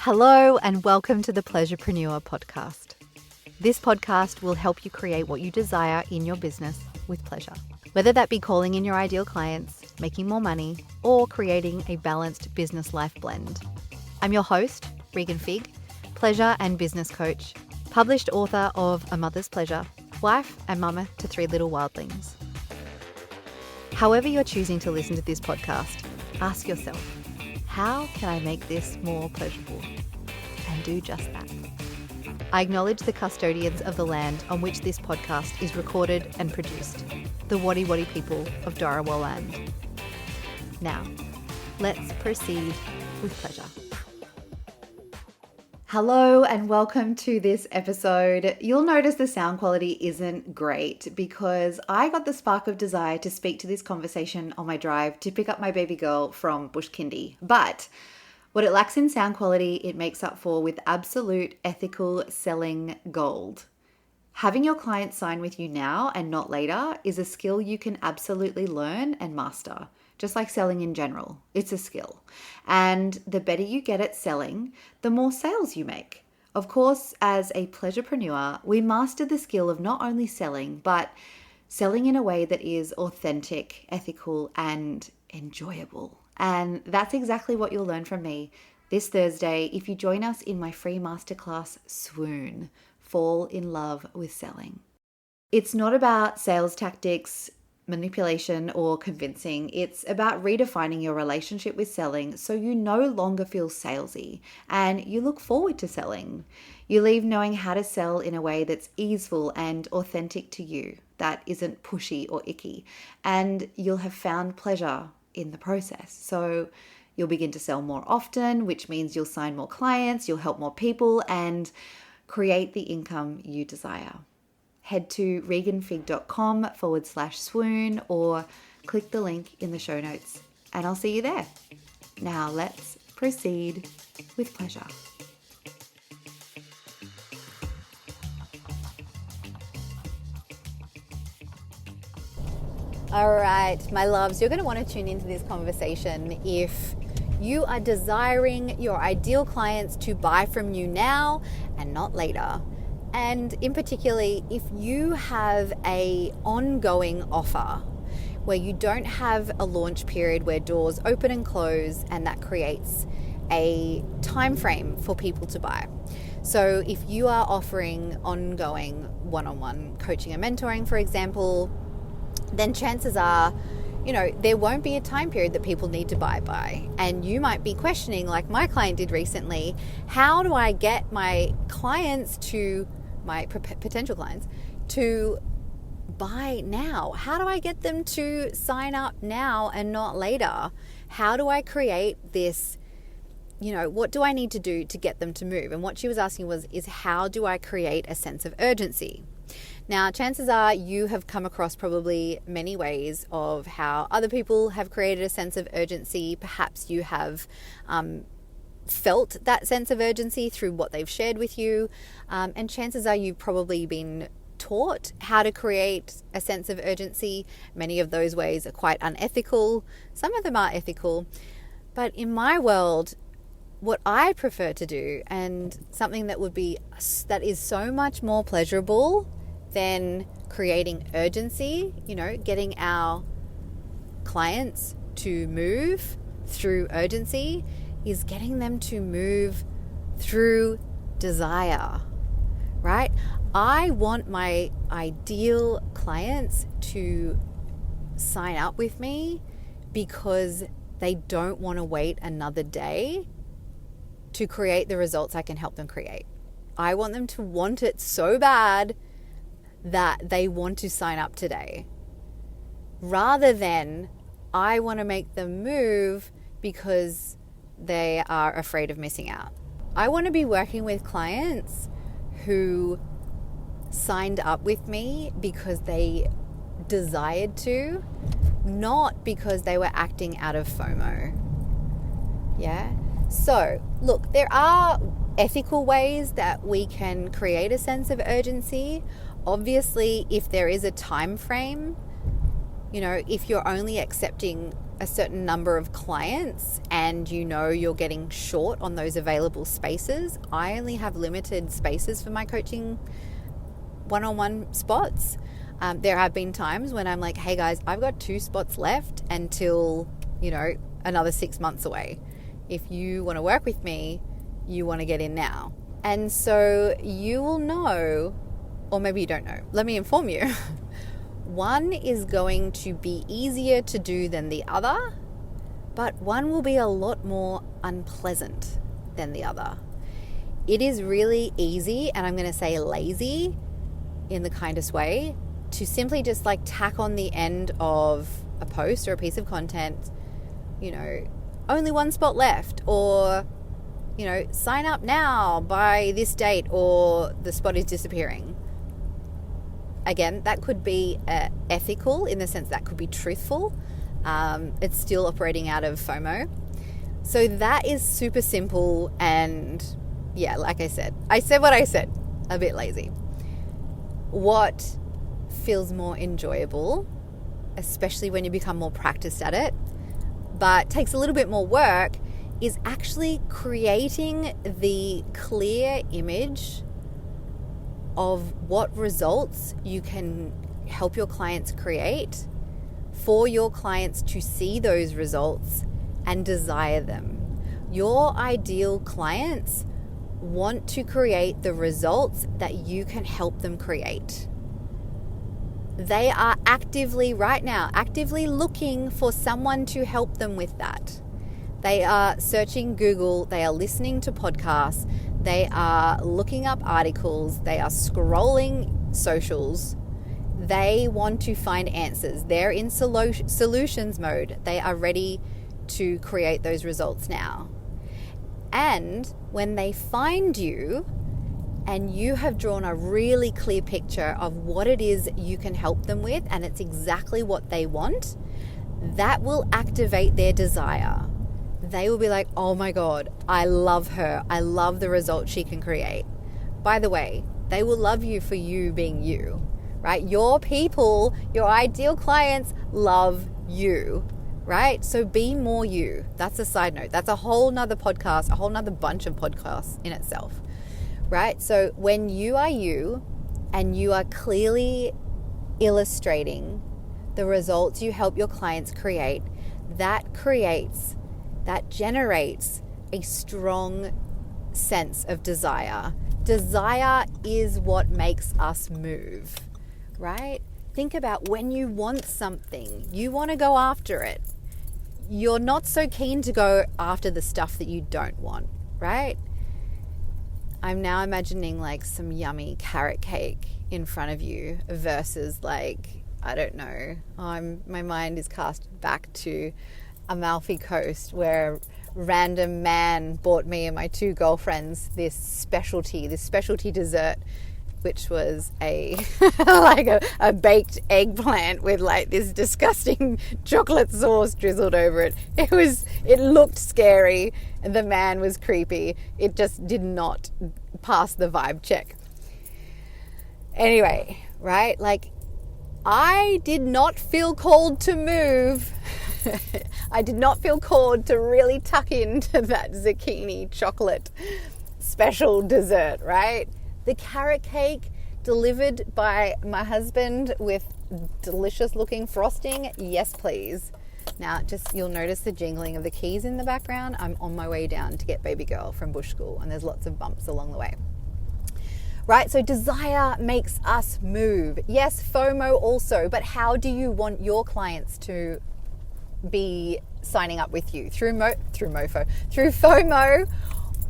Hello and welcome to the Pleasurepreneur podcast. This podcast will help you create what you desire in your business with pleasure. Whether that be calling in your ideal clients, making more money, or creating a balanced business-life blend. I'm your host, Regan Figg, pleasure and business coach, published author of A Mother's Pleasure, wife and mama to 3 little wildlings. However you're choosing to listen to this podcast, ask yourself, how can I make this more pleasurable? And do just that. I acknowledge the custodians of the land on which this podcast is recorded and produced, the Wadi Wadi people of Dharawal land. Now, let's proceed with pleasure. Hello and welcome to this episode. You'll notice the sound quality isn't great because I got the spark of desire to speak to this conversation on my drive to pick up my baby girl from Bush Kindy. But what it lacks in sound quality, it makes up for with absolute ethical selling gold. Having your clients sign with you now and not later is a skill you can absolutely learn and master. Just like selling in general, it's a skill. And the better you get at selling, the more sales you make. Of course, as a pleasurepreneur, we master the skill of not only selling, but selling in a way that is authentic, ethical, and enjoyable. And that's exactly what you'll learn from me this Thursday if you join us in my free masterclass, Swoon, Fall in Love with Selling. It's not about sales tactics, manipulation, or convincing. It's about redefining your relationship with selling so you no longer feel salesy and you look forward to selling. You leave knowing how to sell in a way that's easeful and authentic to you, that isn't pushy or icky, and you'll have found pleasure in the process. So you'll begin to sell more often, which means you'll sign more clients, you'll help more people, and create the income you desire. Head to reganfigg.com/swoon or click the link in the show notes and I'll see you there. Now let's proceed with pleasure. All right, my loves, you're going to want to tune into this conversation if you are desiring your ideal clients to buy from you now and not later. And in particular, if you have an ongoing offer where you don't have a launch period where doors open and close and that creates a time frame for people to buy. So if you are offering ongoing one-on-one coaching and mentoring, for example, then chances are, there won't be a time period that people need to buy by. And you might be questioning, like my client did recently, how do I get my potential clients to buy now? How do I get them to sign up now and not later? How do I create this, what do I need to do to get them to move? And what she was asking is how do I create a sense of urgency? Now, chances are you have come across probably many ways of how other people have created a sense of urgency. Perhaps you have felt that sense of urgency through what they've shared with you. And chances are you've probably been taught how to create a sense of urgency. Many of those ways are quite unethical. Some of them are ethical. But in my world, what I prefer to do, and something that is so much more pleasurable than creating urgency, getting our clients to move through urgency, is getting them to move through desire, right? I want my ideal clients to sign up with me because they don't want to wait another day to create the results I can help them create. I want them to want it so bad that they want to sign up today, rather than I want to make them move because they are afraid of missing out. I want to be working with clients who signed up with me because they desired to, not because they were acting out of FOMO. Yeah. So look, there are ethical ways that we can create a sense of urgency. Obviously, if there is a time frame, if you're only accepting a certain number of clients and you're getting short on those available spaces, I only have limited spaces for my coaching one-on-one spots. There have been times when I'm like, hey guys, I've got 2 spots left until, another 6 months away. If you want to work with me, you want to get in now. And so you will know, or maybe you don't know, let me inform you. One is going to be easier to do than the other, but one will be a lot more unpleasant than the other. It is really easy, and I'm going to say lazy in the kindest way, to simply just tack on the end of a post or a piece of content, only 1 spot left, or, sign up now by this date, or the spot is disappearing. Again, that could be ethical in the sense that could be truthful. It's still operating out of FOMO. So that is super simple. And yeah, like I said what I said, a bit lazy. What feels more enjoyable, especially when you become more practiced at it, but takes a little bit more work, is actually creating the clear image of what results you can help your clients create, for your clients to see those results and desire them. Your ideal clients want to create the results that you can help them create. They are actively looking for someone to help them with that. They are searching Google, they are listening to podcasts, they are looking up articles, they are scrolling socials. They want to find answers. They're in solutions mode. They are ready to create those results now. And when they find you and you have drawn a really clear picture of what it is you can help them with, and it's exactly what they want, that will activate their desire. They will be like, oh my God, I love her. I love the results she can create. By the way, they will love you for you being you, right? Your people, your ideal clients love you, right? So be more you. That's a side note. That's a whole nother podcast, a whole nother bunch of podcasts in itself, right? So when you are you and you are clearly illustrating the results you help your clients create, that generates a strong sense of desire. Desire is what makes us move, right? Think about when you want something, you want to go after it. You're not so keen to go after the stuff that you don't want, right? I'm now imagining some yummy carrot cake in front of you versus I don't know. My mind is cast back to Amalfi Coast, where a random man bought me and my 2 girlfriends this specialty dessert, which was a a baked eggplant with this disgusting chocolate sauce drizzled over it. It looked scary, and the man was creepy. It just did not pass the vibe check. Anyway, right? I did not feel called to move. I did not feel called to really tuck into that zucchini chocolate special dessert, right? The carrot cake delivered by my husband with delicious looking frosting. Yes, please. Now, you'll notice the jingling of the keys in the background. I'm on my way down to get baby girl from bush school, and there's lots of bumps along the way. Right, so desire makes us move. Yes, FOMO also, but how do you want your clients to be signing up with you? Through FOMO,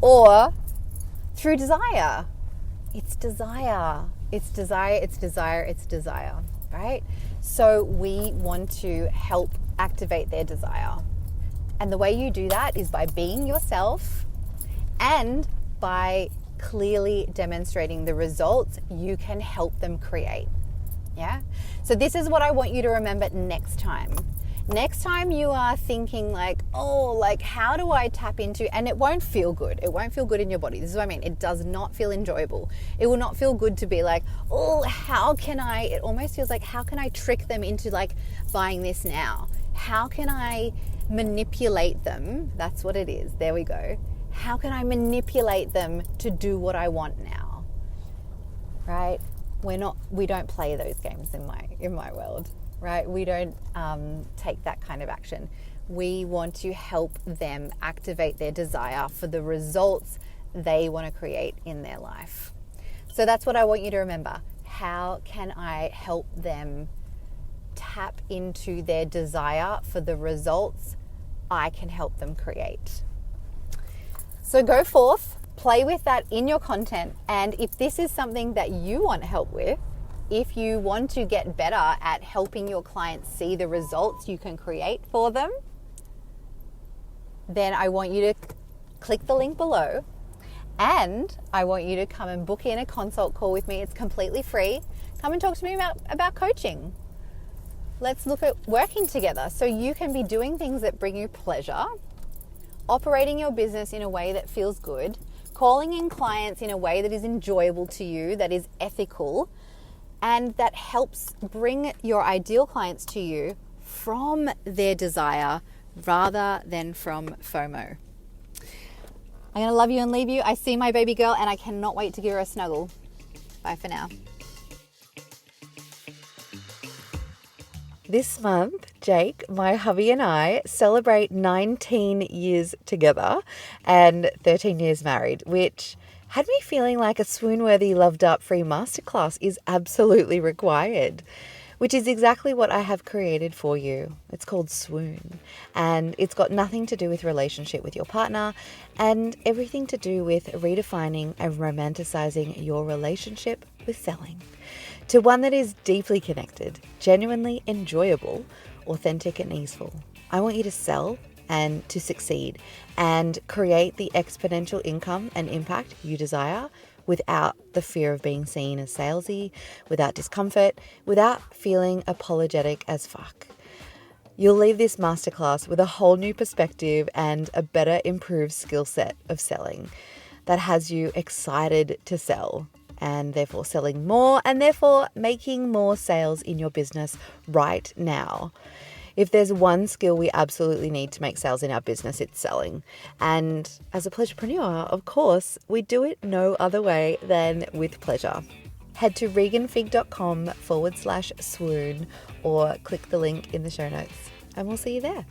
or through desire? It's desire, right? So we want to help activate their desire. And the way you do that is by being yourself and by clearly demonstrating the results you can help them create. Yeah? So this is what I want you to remember next time. next time you are thinking like, oh, like how do I tap into, and it won't feel good. It won't feel good in your body. This is what I mean. It does not feel enjoyable. It will not feel good to be like, oh, how can I, it almost feels like, how can I trick them into like buying this now? How can I manipulate them? That's what it is. There we go. How can I manipulate them to do what I want now? Right? We don't play those games in my world. Right? We don't take that kind of action. We want to help them activate their desire for the results they want to create in their life. So that's what I want you to remember. How can I help them tap into their desire for the results I can help them create? So go forth, play with that in your content, and if this is something that you want help with, if you want to get better at helping your clients see the results you can create for them, then I want you to click the link below, and I want you to come and book in a consult call with me. It's completely free. Come and talk to me about coaching. Let's look at working together so you can be doing things that bring you pleasure, operating your business in a way that feels good, calling in clients in a way that is enjoyable to you, that is ethical, and that helps bring your ideal clients to you from their desire rather than from FOMO. I'm going to love you and leave you. I see my baby girl and I cannot wait to give her a snuggle. Bye for now. This month, Jake, my hubby, and I celebrate 19 years together and 13 years married, which had me feeling like a swoon-worthy, loved-up free masterclass is absolutely required, which is exactly what I have created for you. It's called Swoon, and it's got nothing to do with relationship with your partner and everything to do with redefining and romanticizing your relationship with selling to one that is deeply connected, genuinely enjoyable, authentic and easeful. I want you to sell and to succeed and create the exponential income and impact you desire without the fear of being seen as salesy, without discomfort, without feeling apologetic as fuck. You'll leave this masterclass with a whole new perspective and a better improved skill set of selling that has you excited to sell and therefore selling more and therefore making more sales in your business right now. If there's one skill we absolutely need to make sales in our business, it's selling. And as a pleasurepreneur, of course, we do it no other way than with pleasure. Head to reganfigg.com/swoon or click the link in the show notes, and we'll see you there.